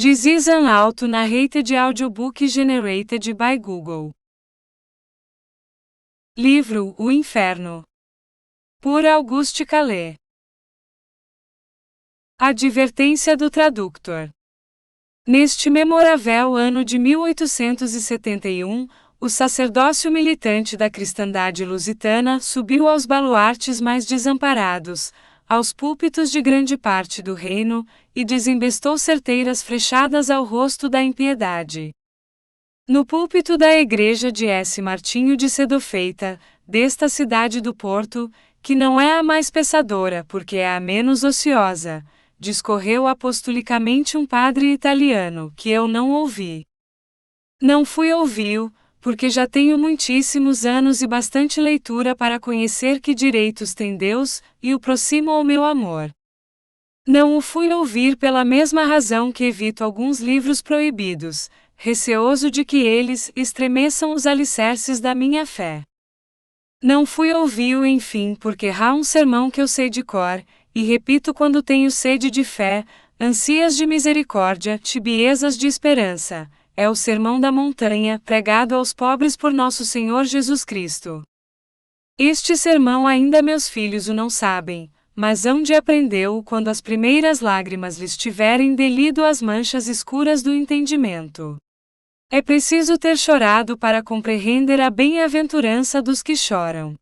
This is an auto-narrated audiobook generated by Google. Livro O Inferno, por Auguste Calais. Advertência do tradutor. Neste memorável ano de 1871, o sacerdócio militante da cristandade lusitana subiu aos baluartes mais desamparados, aos púlpitos de grande parte do reino, e desembestou certeiras flechadas ao rosto da impiedade. No púlpito da igreja de S. Martinho de Sedofeita, desta cidade do Porto, que não é a mais pensadora porque é a menos ociosa, discorreu apostolicamente um padre italiano que eu não ouvi. Não fui ouvi-o, porque já tenho muitíssimos anos e bastante leitura para conhecer que direitos tem Deus, e o proximo ao meu amor. Não o fui ouvir pela mesma razão que evito alguns livros proibidos, receoso de que eles estremeçam os alicerces da minha fé. Não fui ouvi-o, enfim, porque há um sermão que eu sei de cor, e repito quando tenho sede de fé, ansias de misericórdia, tibiezas de esperança. É o Sermão da Montanha, pregado aos pobres por nosso Senhor Jesus Cristo. Este sermão ainda meus filhos o não sabem, mas hão de aprendê-o quando as primeiras lágrimas lhes tiverem delido as manchas escuras do entendimento. É preciso ter chorado para compreender a bem-aventurança dos que choram.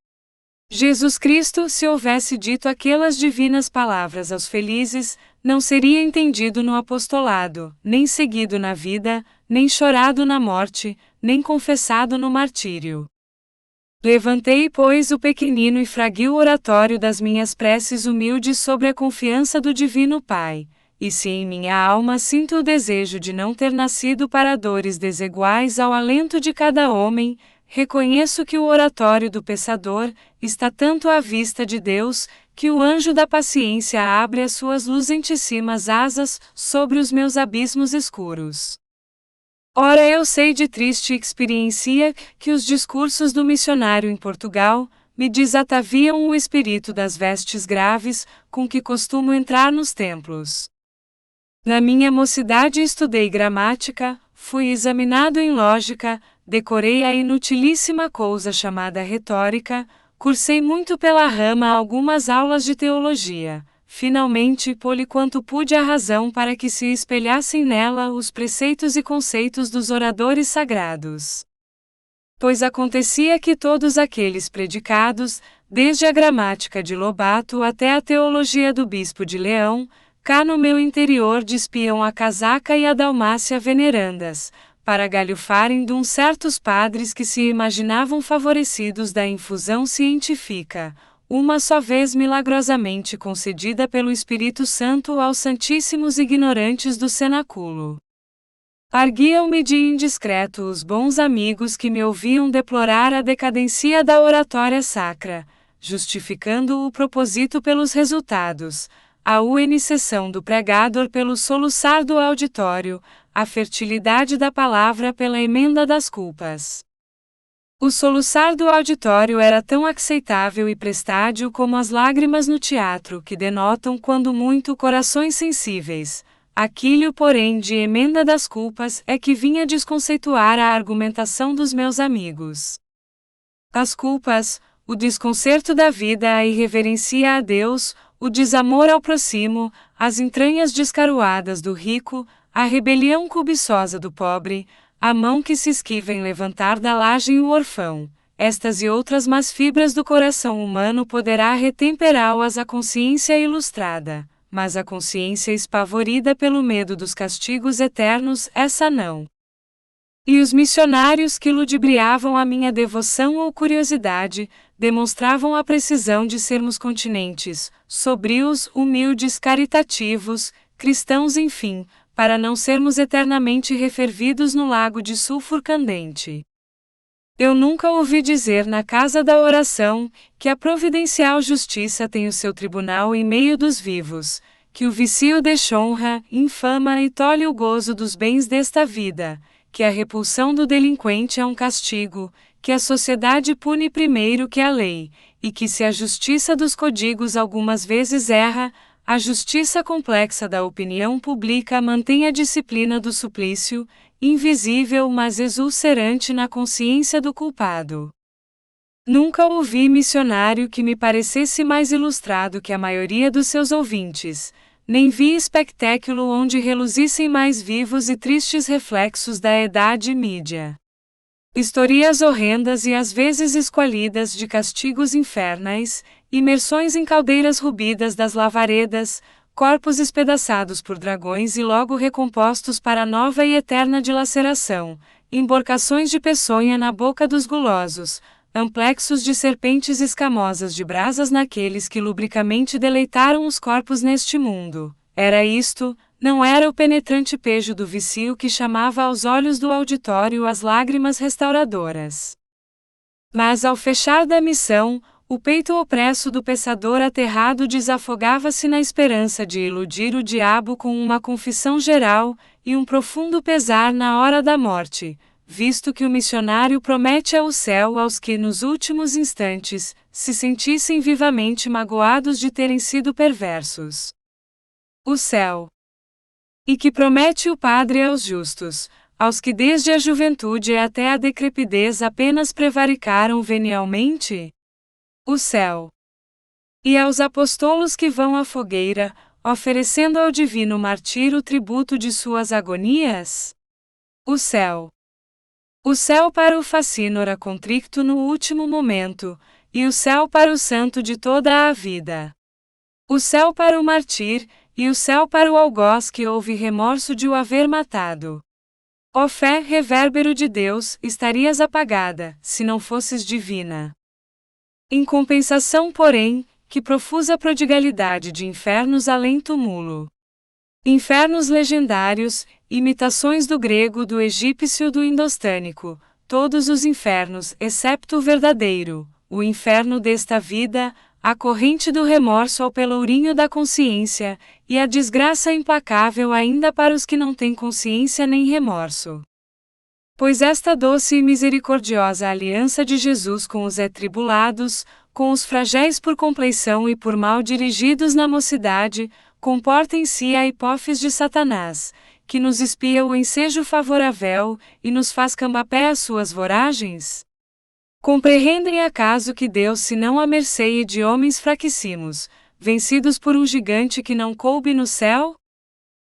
Jesus Cristo, se houvesse dito aquelas divinas palavras aos felizes, não seria entendido no apostolado, nem seguido na vida, nem chorado na morte, nem confessado no martírio. Levantei, pois, o pequenino e frágil oratório das minhas preces humildes sobre a confiança do Divino Pai, e se em minha alma sinto o desejo de não ter nascido para dores desiguais ao alento de cada homem, reconheço que o oratório do pensador está tanto à vista de Deus, que o anjo da paciência abre as suas luzentíssimas asas sobre os meus abismos escuros. Ora, eu sei de triste experiência que os discursos do missionário em Portugal me desataviam o espírito das vestes graves com que costumo entrar nos templos. Na minha mocidade estudei gramática, fui examinado em lógica, decorei a inutilíssima coisa chamada retórica, cursei muito pela rama algumas aulas de teologia. Finalmente, poli quanto pude a razão para que se espelhassem nela os preceitos e conceitos dos oradores sagrados. Pois acontecia que todos aqueles predicados, desde a gramática de Lobato até a teologia do bispo de Leão, cá no meu interior despiam a casaca e a dalmácia venerandas, para galhofarem de uns certos padres que se imaginavam favorecidos da infusão científica, uma só vez milagrosamente concedida pelo Espírito Santo aos santíssimos ignorantes do cenáculo. Arguiam-me de indiscreto os bons amigos que me ouviam deplorar a decadência da oratória sacra, justificando o propósito pelos resultados, a unisseção do pregador pelo soluçar do auditório, a fertilidade da palavra pela emenda das culpas. O soluçar do auditório era tão aceitável e prestádio como as lágrimas no teatro que denotam quando muito corações sensíveis. Aquilo, porém, de emenda das culpas é que vinha desconceituar a argumentação dos meus amigos. As culpas, o desconcerto da vida, a irreverência a Deus, o desamor ao próximo, as entranhas descaroadas do rico, a rebelião cobiçosa do pobre, a mão que se esquiva em levantar da laje o órfão, estas e outras más fibras do coração humano poderá retemperá-las a consciência ilustrada, mas a consciência espavorida pelo medo dos castigos eternos, essa não. E os missionários que ludibriavam a minha devoção ou curiosidade, demonstravam a precisão de sermos continentes, sobrios, humildes, caritativos, cristãos, enfim, para não sermos eternamente refervidos no lago de sulfur candente. Eu nunca ouvi dizer na casa da oração, que a providencial justiça tem o seu tribunal em meio dos vivos, que o vício deshonra, infama e tolhe o gozo dos bens desta vida, que a repulsão do delinquente é um castigo, que a sociedade pune primeiro que a lei, e que se a justiça dos códigos algumas vezes erra, a justiça complexa da opinião pública mantém a disciplina do suplício, invisível mas exulcerante na consciência do culpado. Nunca ouvi missionário que me parecesse mais ilustrado que a maioria dos seus ouvintes, nem vi espectáculo onde reluzissem mais vivos e tristes reflexos da idade mídia. Historias horrendas e às vezes esqualidas de castigos infernais, imersões em caldeiras rubidas das lavaredas, corpos espedaçados por dragões e logo recompostos para nova e eterna dilaceração, emborcações de peçonha na boca dos gulosos, amplexos de serpentes escamosas de brasas naqueles que lubricamente deleitaram os corpos neste mundo. Era isto, não era o penetrante pejo do vício que chamava aos olhos do auditório as lágrimas restauradoras. Mas ao fechar da missão, o peito opresso do pensador aterrado desafogava-se na esperança de iludir o diabo com uma confissão geral, e um profundo pesar na hora da morte, visto que o missionário promete ao céu aos que nos últimos instantes se sentissem vivamente magoados de terem sido perversos. O céu. E que promete o Padre aos justos, aos que desde a juventude até a decrepidez apenas prevaricaram venialmente? O céu. E aos apostolos que vão à fogueira, oferecendo ao divino martírio o tributo de suas agonias? O céu. O céu para o facínora contricto no último momento, e o céu para o santo de toda a vida. O céu para o mártir, e o céu para o algoz que houve remorso de o haver matado. Ó fé, revérbero de Deus, estarias apagada, se não fosses divina. Em compensação, porém, que profusa prodigalidade de infernos além túmulo. Infernos legendários, imitações do grego, do egípcio, do indostânico, todos os infernos, excepto o verdadeiro, o inferno desta vida, a corrente do remorso ao pelourinho da consciência, e a desgraça implacável ainda para os que não têm consciência nem remorso. Pois esta doce e misericordiosa aliança de Jesus com os atribulados, com os frágeis por compleição e por mal dirigidos na mocidade, comporta em si a hipófise de Satanás, que nos espia o ensejo favorável, e nos faz cambapé às suas voragens? Compreendem acaso que Deus se não à mercê de homens fraquíssimos, vencidos por um gigante que não coube no céu?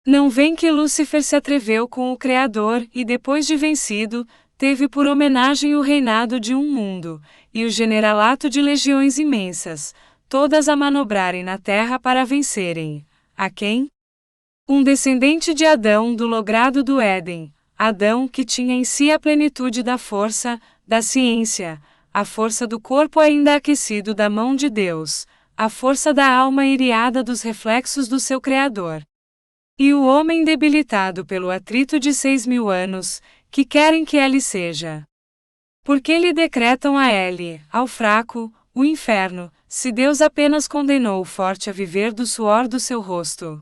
Não vêem que Lúcifer se atreveu com o Criador e depois de vencido, teve por homenagem o reinado de um mundo, e o generalato de legiões imensas, todas a manobrarem na terra para vencerem. A quem? Um descendente de Adão do logrado do Éden, Adão que tinha em si a plenitude da força, da ciência, a força do corpo ainda aquecido da mão de Deus, a força da alma iriada dos reflexos do seu Criador. E o homem debilitado pelo atrito de 6.000 anos, que querem que ele seja. Porque lhe decretam a ele, ao fraco, o inferno, se Deus apenas condenou o forte a viver do suor do seu rosto.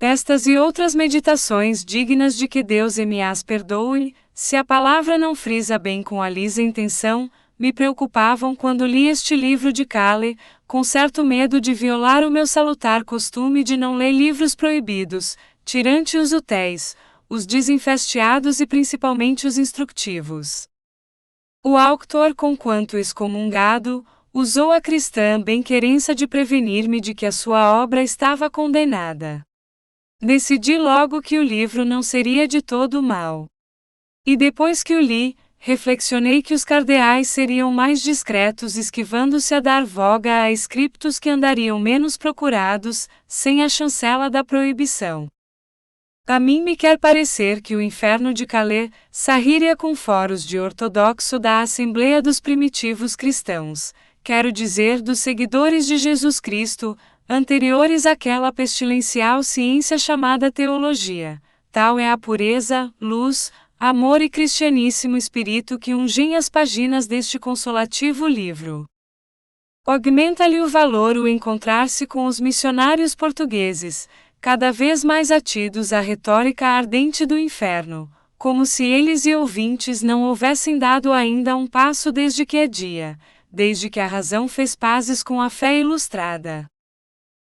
Estas e outras meditações dignas de que Deus me as perdoe, se a palavra não frisa bem com a lisa intenção, me preocupavam quando li este livro de Cale, com certo medo de violar o meu salutar costume de não ler livros proibidos, tirante os úteis, os desinfestiados e principalmente os instrutivos. O autor, conquanto excomungado, usou a cristã bem-querença de prevenir-me de que a sua obra estava condenada. Decidi logo que o livro não seria de todo mau. E depois que o li, reflexionei que os cardeais seriam mais discretos esquivando-se a dar voga a scriptos que andariam menos procurados, sem a chancela da proibição. A mim me quer parecer que o inferno de Calais sarriria com foros de ortodoxo da Assembleia dos primitivos cristãos, quero dizer dos seguidores de Jesus Cristo, anteriores àquela pestilencial ciência chamada teologia. Tal é a pureza, luz, amor e cristianíssimo espírito que ungem as páginas deste consolativo livro. Aumenta-lhe o valor o encontrar-se com os missionários portugueses, cada vez mais atidos à retórica ardente do inferno, como se eles e ouvintes não houvessem dado ainda um passo desde que é dia, desde que a razão fez pazes com a fé ilustrada.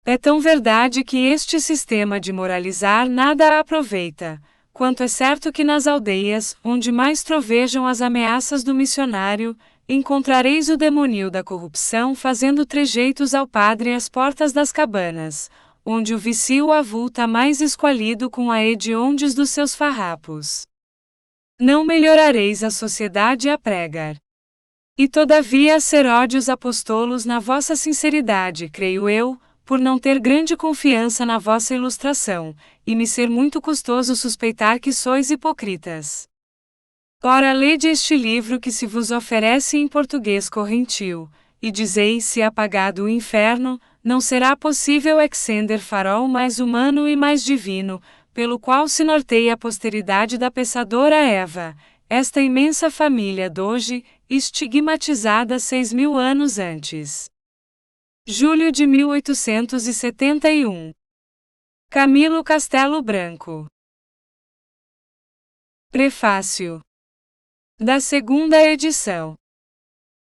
É tão verdade que este sistema de moralizar nada aproveita, quanto é certo que nas aldeias, onde mais trovejam as ameaças do missionário, encontrareis o demônio da corrupção fazendo trejeitos ao padre às portas das cabanas, onde o vicio avulta mais esqualido com a hediondes dos seus farrapos. Não melhorareis a sociedade a pregar. E todavia ser ódios apostolos na vossa sinceridade, creio eu, por não ter grande confiança na vossa ilustração, e me ser muito custoso suspeitar que sois hipocritas. Ora, lede este livro que se vos oferece em português correntil, e dizeis se apagado o inferno, não será possível excender farol mais humano e mais divino, pelo qual se norteia a posteridade da pensadora Eva, esta imensa família d'hoje, estigmatizada 6.000 anos antes. Julho de 1871. Camilo Castelo Branco. Prefácio. Da segunda edição.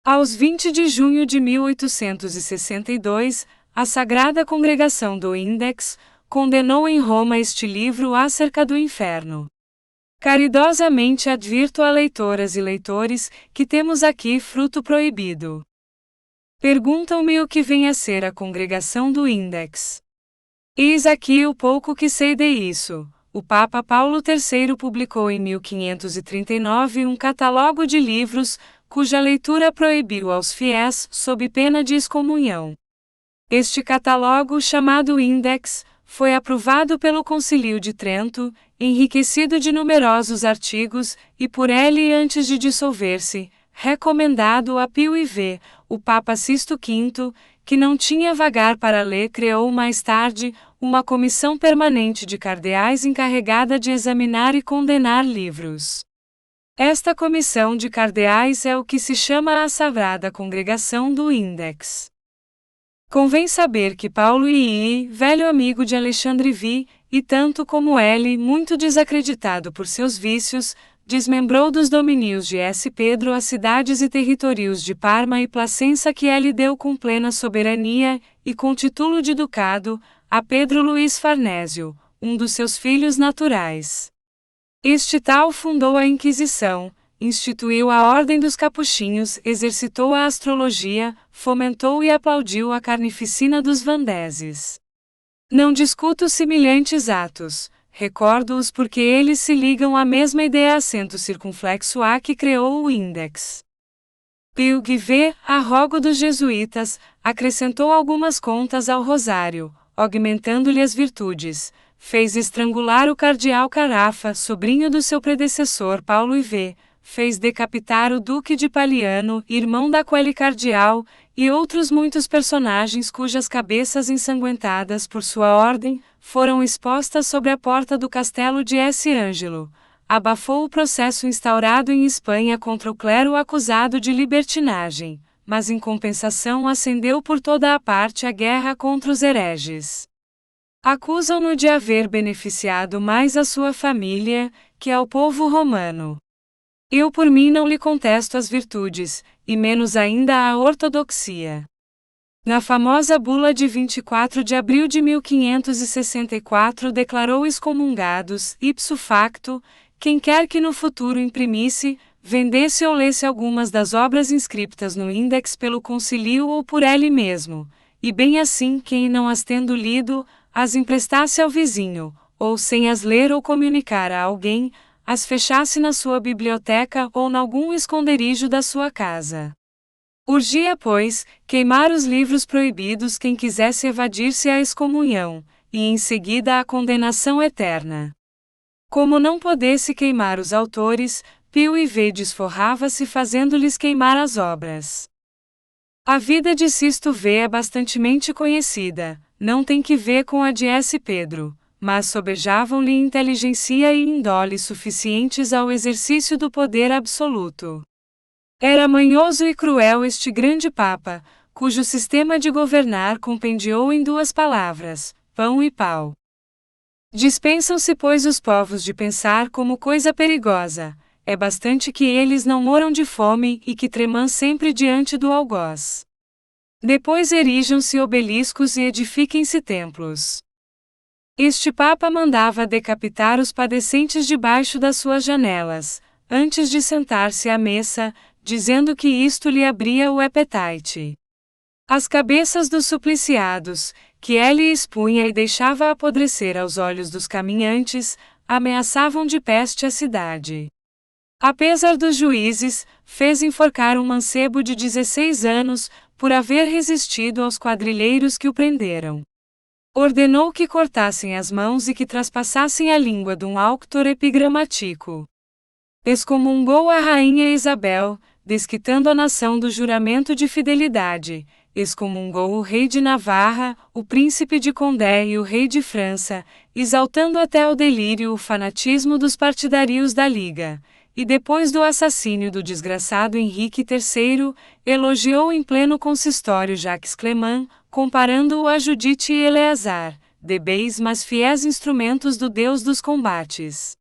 Aos 20 de junho de 1862, a Sagrada Congregação do Index condenou em Roma este livro acerca do inferno. Caridosamente advirto a leitoras e leitores que temos aqui fruto proibido. Perguntam-me o que vem a ser a Congregação do Index. Eis aqui o pouco que sei de isso. O Papa Paulo III publicou em 1539 um catálogo de livros, cuja leitura proibiu aos fiéis sob pena de excomunhão. Este catálogo, chamado Index, foi aprovado pelo Concílio de Trento, enriquecido de numerosos artigos, e por ele antes de dissolver-se, recomendado a Pio IV, o Papa Sisto V, que não tinha vagar para ler, criou mais tarde uma comissão permanente de cardeais encarregada de examinar e condenar livros. Esta comissão de cardeais é o que se chama a Sagrada Congregação do Index. Convém saber que Paulo II, velho amigo de Alexandre V, e tanto como ele, muito desacreditado por seus vícios, desmembrou dos domínios de S. Pedro as cidades e territórios de Parma e Placença que ele deu com plena soberania, e com título de ducado, a Pedro Luís Farnésio, um dos seus filhos naturais. Este tal fundou a Inquisição, instituiu a Ordem dos Capuchinhos, exercitou a astrologia, fomentou e aplaudiu a carnificina dos vandeses. Não discuto semelhantes atos, recordo-os porque eles se ligam à mesma ideia acento circunflexo a que criou o Index. Pio V, arrogo dos jesuítas, acrescentou algumas contas ao rosário, augmentando-lhe as virtudes, fez estrangular o cardeal Carafa, sobrinho do seu predecessor Paulo IV, fez decapitar o duque de Paliano, irmão da coeli cardeal, e outros muitos personagens cujas cabeças ensanguentadas por sua ordem, foram expostas sobre a porta do castelo de S. Ângelo. Abafou o processo instaurado em Espanha contra o clero acusado de libertinagem, mas em compensação acendeu por toda a parte a guerra contra os hereges. Acusam-no de haver beneficiado mais a sua família, que ao povo romano. Eu por mim não lhe contesto as virtudes, e menos ainda a ortodoxia. Na famosa bula de 24 de abril de 1564 declarou excomungados, ipso facto, quem quer que no futuro imprimisse, vendesse ou lesse algumas das obras inscriptas no Index pelo concílio ou por ele mesmo, e bem assim quem não as tendo lido, as emprestasse ao vizinho, ou sem as ler ou comunicar a alguém, as fechasse na sua biblioteca ou em algum esconderijo da sua casa. Urgia, pois, queimar os livros proibidos quem quisesse evadir-se à excomunhão, e em seguida à condenação eterna. Como não pudesse queimar os autores, Pio IV desforrava-se fazendo-lhes queimar as obras. A vida de Sisto V é bastantemente conhecida, não tem que ver com a de S. Pedro, mas sobejavam-lhe inteligência e índole suficientes ao exercício do poder absoluto. Era manhoso e cruel este grande Papa, cujo sistema de governar compendiou em duas palavras, pão e pau. Dispensam-se, pois, os povos de pensar como coisa perigosa, é bastante que eles não moram de fome e que tremam sempre diante do algoz. Depois erijam-se obeliscos e edifiquem-se templos. Este Papa mandava decapitar os padecentes debaixo das suas janelas, antes de sentar-se à mesa, dizendo que isto lhe abria o apetite. As cabeças dos supliciados, que ele expunha e deixava apodrecer aos olhos dos caminhantes, ameaçavam de peste a cidade. Apesar dos juízes, fez enforcar um mancebo de 16 anos, por haver resistido aos quadrilheiros que o prenderam. Ordenou que cortassem as mãos e que traspassassem a língua de um auctor epigramático. Excomungou a rainha Isabel, desquitando a nação do juramento de fidelidade. Excomungou o rei de Navarra, o príncipe de Condé e o rei de França, exaltando até ao delírio o fanatismo dos partidários da Liga. E depois do assassínio do desgraçado Henrique III, elogiou em pleno consistório Jacques Clément, comparando-o a Judite e Eleazar, débeis mas fiéis instrumentos do Deus dos combates.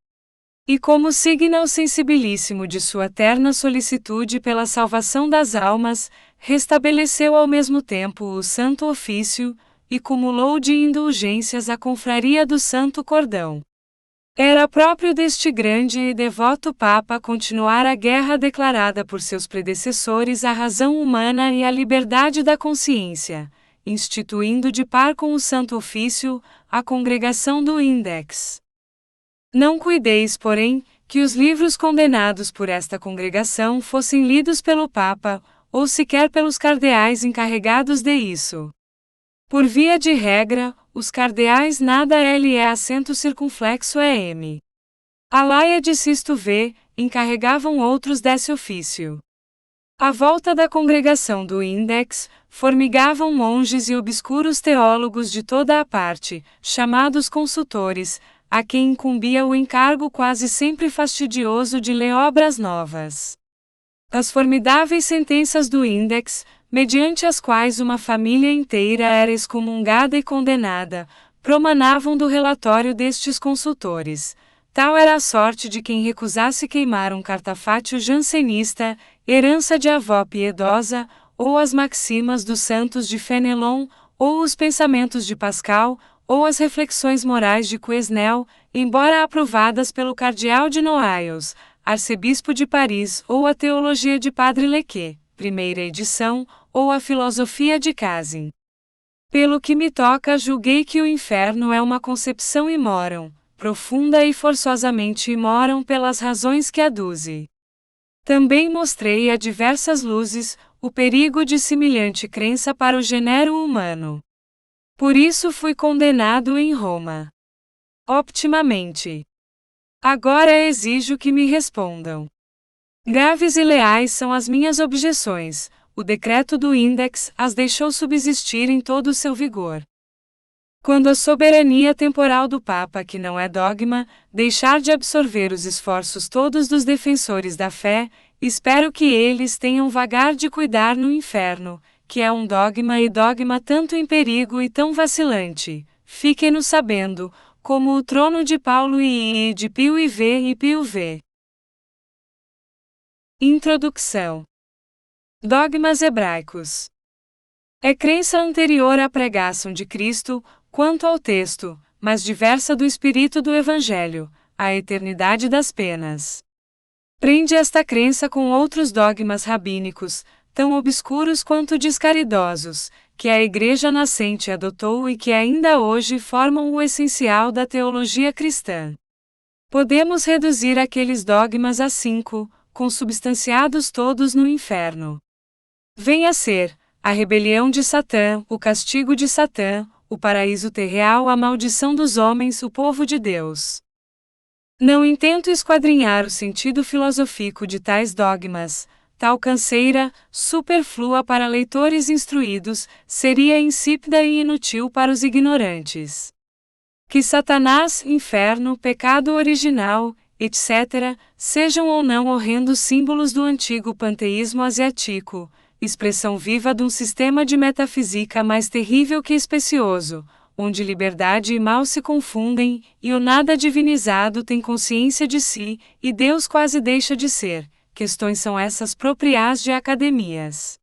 E como signa sensibilíssimo de sua terna solicitude pela salvação das almas, restabeleceu ao mesmo tempo o Santo Ofício, e cumulou de indulgências a confraria do Santo Cordão. Era próprio deste grande e devoto Papa continuar a guerra declarada por seus predecessores à razão humana e à liberdade da consciência, instituindo de par com o Santo Ofício, a congregação do Index. Não cuideis, porém, que os livros condenados por esta congregação fossem lidos pelo Papa, ou sequer pelos cardeais encarregados de isso. Por via de regra, os cardeais nada lhe é acento circunflexo M. A laia de Sisto V, encarregavam outros desse ofício. À volta da congregação do Index, formigavam monges e obscuros teólogos de toda a parte, chamados consultores, a quem incumbia o encargo quase sempre fastidioso de ler obras novas. As formidáveis sentenças do Index, mediante as quais uma família inteira era excomungada e condenada, promanavam do relatório destes consultores. Tal era a sorte de quem recusasse queimar um cartafátio jansenista, herança de avó piedosa, ou as maximas dos santos de Fenelon, ou os pensamentos de Pascal, ou as reflexões morais de Quesnel, embora aprovadas pelo cardeal de Noailles, arcebispo de Paris, ou a teologia de Padre Lequet, primeira edição, ou a filosofia de Casin. Pelo que me toca, julguei que o inferno é uma concepção imoram, profunda e forçosamente imoram pelas razões que aduze. Também mostrei a diversas luzes o perigo de semelhante crença para o gênero humano. Por isso fui condenado em Roma. Optimamente. Agora exijo que me respondam. Graves e leais são as minhas objeções. O decreto do Index as deixou subsistir em todo o seu vigor. Quando a soberania temporal do Papa, que não é dogma, deixar de absorver os esforços todos dos defensores da fé, espero que eles tenham vagar de cuidar no inferno, que é um dogma e dogma tanto em perigo e tão vacilante. Fiquem-no sabendo, como o trono de Paulo e de Pio IV e Pio V. Introdução. Dogmas hebraicos. É crença anterior à pregação de Cristo, quanto ao texto, mas diversa do espírito do Evangelho, a eternidade das penas. Prende esta crença com outros dogmas rabínicos, tão obscuros quanto descaridosos, que a Igreja nascente adotou e que ainda hoje formam o essencial da teologia cristã. Podemos reduzir aqueles dogmas a 5, consubstanciados todos no inferno. Vem a ser a rebelião de Satã, o castigo de Satã, o paraíso terreal, a maldição dos homens, o povo de Deus. Não intento esquadrinhar o sentido filosófico de tais dogmas. Tal canseira, superflua para leitores instruídos, seria insípida e inútil para os ignorantes. Que Satanás, inferno, pecado original, etc., sejam ou não horrendos símbolos do antigo panteísmo asiático, expressão viva de um sistema de metafísica mais terrível que especioso, onde liberdade e mal se confundem, e o nada divinizado tem consciência de si, e Deus quase deixa de ser. Questões são essas próprias de academias.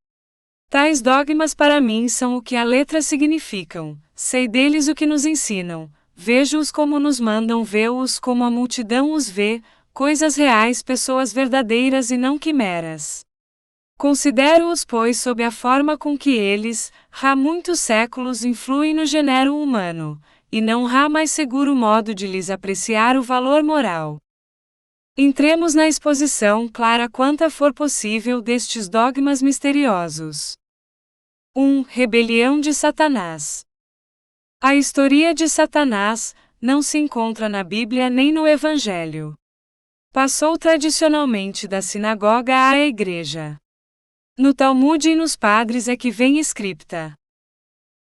Tais dogmas para mim são o que a letra significam, sei deles o que nos ensinam, vejo-os como nos mandam vê-os como a multidão os vê, coisas reais, pessoas verdadeiras e não quimeras. Considero-os, pois, sob a forma com que eles, há muitos séculos, influem no gênero humano, e não há mais seguro modo de lhes apreciar o valor moral. Entremos na exposição clara quanta for possível destes dogmas misteriosos. 1. Rebelião de Satanás. A história de Satanás não se encontra na Bíblia nem no Evangelho. Passou tradicionalmente da sinagoga à igreja. No Talmud e nos padres é que vem escrita.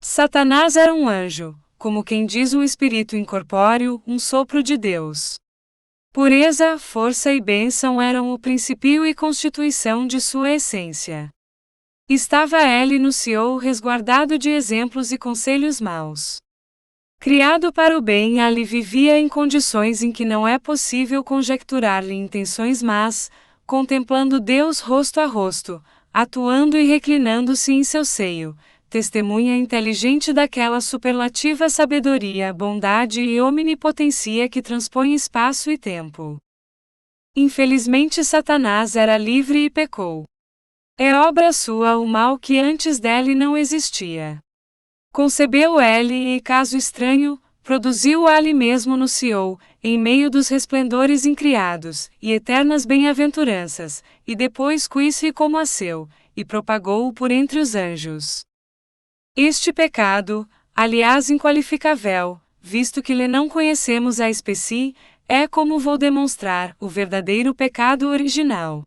Satanás era um anjo, como quem diz o espírito incorpóreo, um sopro de Deus. Pureza, força e bênção eram o princípio e constituição de sua essência. Estava ele no Seol resguardado de exemplos e conselhos maus. Criado para o bem, ali vivia em condições em que não é possível conjecturar-lhe intenções más, contemplando Deus rosto a rosto, atuando e reclinando-se em seu seio, testemunha inteligente daquela superlativa sabedoria, bondade e omnipotência que transpõe espaço e tempo. Infelizmente Satanás era livre e pecou. É obra sua o mal que antes dele não existia. Concebeu ele e, caso estranho, produziu ali mesmo no Seol, em meio dos resplendores incriados, e eternas bem-aventuranças, e depois quis-se como a seu, e propagou-o por entre os anjos. Este pecado, aliás inqualificável, visto que lhe não conhecemos a espécie, é, como vou demonstrar, o verdadeiro pecado original.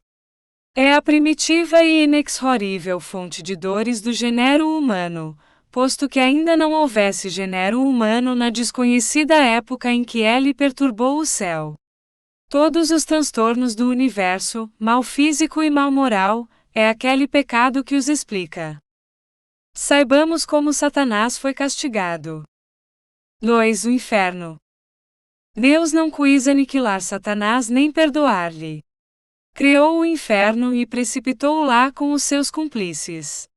É a primitiva e inexorível fonte de dores do gênero humano, posto que ainda não houvesse gênero humano na desconhecida época em que ele perturbou o céu. Todos os transtornos do universo, mal físico e mal moral, é aquele pecado que os explica. Saibamos como Satanás foi castigado. 2. O inferno. Deus não quis aniquilar Satanás nem perdoar-lhe. Criou o inferno e precipitou-o lá com os seus cúmplices.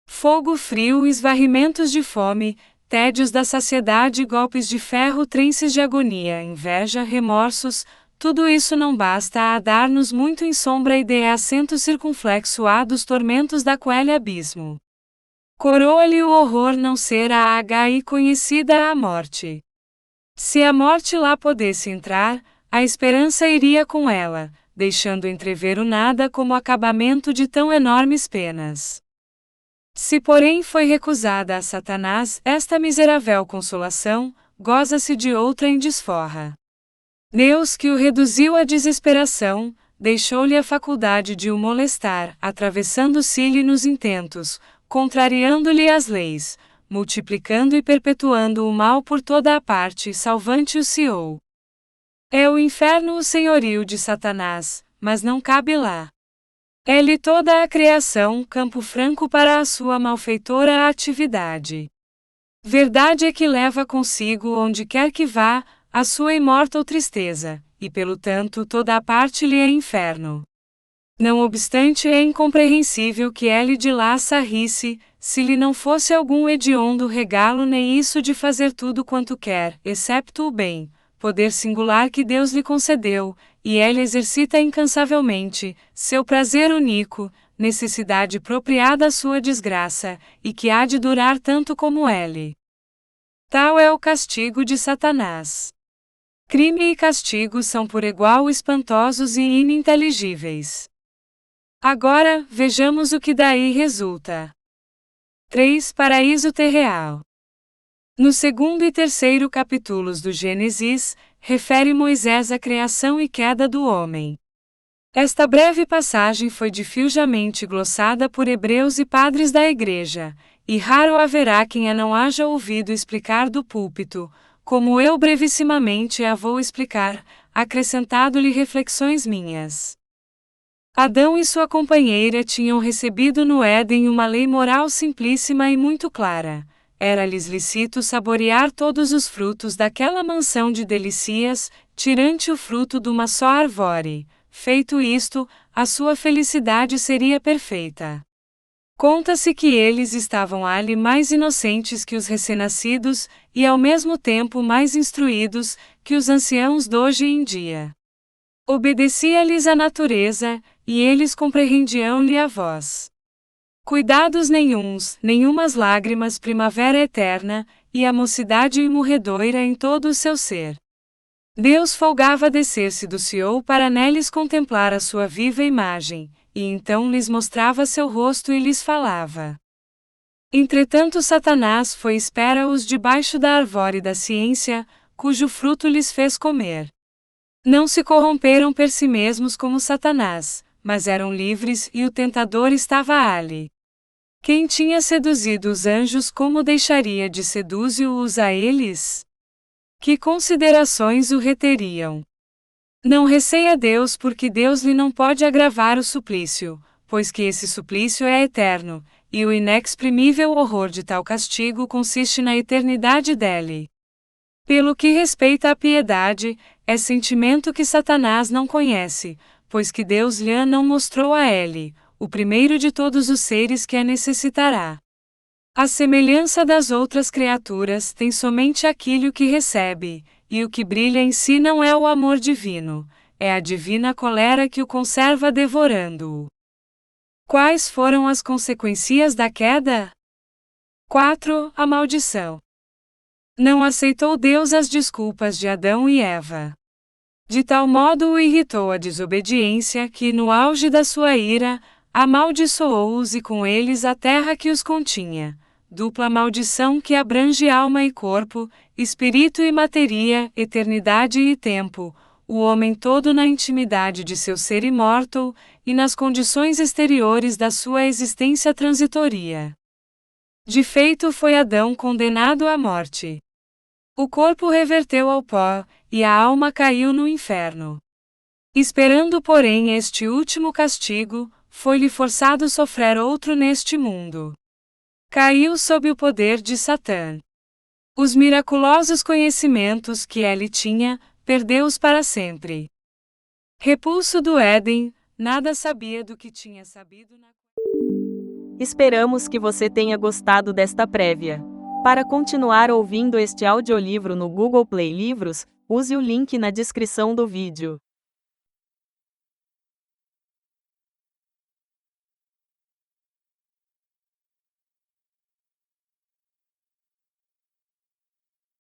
Fogo frio, esvarrimentos de fome, tédios da saciedade, golpes de ferro, trances de agonia, inveja, remorsos, tudo isso não basta a dar-nos muito em sombra e de assento circunflexo a dos tormentos daquele abismo. Coroa-lhe o horror não ser a H.I. conhecida a morte. Se a morte lá pudesse entrar, a esperança iria com ela, deixando entrever o nada como acabamento de tão enormes penas. Se porém foi recusada a Satanás esta miserável consolação, goza-se de outra em desforra. Deus, que o reduziu à desesperação, deixou-lhe a faculdade de o molestar, atravessando-se-lhe nos intentos, contrariando-lhe as leis, multiplicando e perpetuando o mal por toda a parte, salvante o Seol. É o inferno o senhorio de Satanás, mas não cabe lá. É-lhe toda a criação campo franco para a sua malfeitora atividade. Verdade é que leva consigo onde quer que vá, a sua imortal tristeza, e pelo tanto toda a parte lhe é inferno. Não obstante é incompreensível que ele de lá sarrisse, se lhe não fosse algum hediondo regalo nem isso de fazer tudo quanto quer, excepto o bem, poder singular que Deus lhe concedeu, e ele exercita incansavelmente, seu prazer único, necessidade propriada à sua desgraça, e que há de durar tanto como ele. Tal é o castigo de Satanás. Crime e castigo são por igual espantosos e ininteligíveis. Agora, vejamos o que daí resulta. 3. Paraíso terreal. No segundo e terceiro capítulos do Gênesis, refere Moisés a criação e queda do homem. Esta breve passagem foi dificilmente glossada por hebreus e padres da Igreja, e raro haverá quem a não haja ouvido explicar do púlpito, como eu brevissimamente a vou explicar, acrescentado-lhe reflexões minhas. Adão e sua companheira tinham recebido no Éden uma lei moral simplíssima e muito clara. Era-lhes lícito saborear todos os frutos daquela mansão de delícias, tirante o fruto de uma só árvore. Feito isto, a sua felicidade seria perfeita. Conta-se que eles estavam ali mais inocentes que os recém-nascidos, e ao mesmo tempo mais instruídos que os anciãos d'hoje em dia. Obedecia-lhes a natureza, e eles compreendiam-lhe a voz. Cuidados nenhuns, nenhumas lágrimas, primavera eterna, e a mocidade imorredoira em todo o seu ser. Deus folgava descer-se do céu para neles contemplar a sua viva imagem, e então lhes mostrava seu rosto e lhes falava. Entretanto Satanás foi espera-os debaixo da árvore da ciência, cujo fruto lhes fez comer. Não se corromperam per si mesmos como Satanás, mas eram livres e o tentador estava ali. Quem tinha seduzido os anjos como deixaria de seduzir-os a eles? Que considerações o reteriam? Não receia Deus porque Deus lhe não pode agravar o suplício, pois que esse suplício é eterno, e o inexprimível horror de tal castigo consiste na eternidade dele. Pelo que respeita à piedade, é sentimento que Satanás não conhece, pois que Deus lhe não mostrou a ele, o primeiro de todos os seres que a necessitará. A semelhança das outras criaturas tem somente aquilo que recebe, e o que brilha em si não é o amor divino, é a divina cólera que o conserva devorando-o. Quais foram as consequências da queda? 4. A maldição. Não aceitou Deus as desculpas de Adão e Eva. De tal modo o irritou a desobediência que, no auge da sua ira, amaldiçoou-os e com eles a terra que os continha. Dupla maldição que abrange alma e corpo, espírito e matéria, eternidade e tempo, o homem todo na intimidade de seu ser imortal, e nas condições exteriores da sua existência transitória. De feito foi Adão condenado à morte. O corpo reverteu ao pó, e a alma caiu no inferno. Esperando, porém, este último castigo, foi-lhe forçado sofrer outro neste mundo. Caiu sob o poder de Satã. Os miraculosos conhecimentos que ele tinha, perdeu-os para sempre. Repulso do Éden, nada sabia do que tinha sabido na... Esperamos que você tenha gostado desta prévia. Para continuar ouvindo este audiolivro no Google Play Livros, use o link na descrição do vídeo.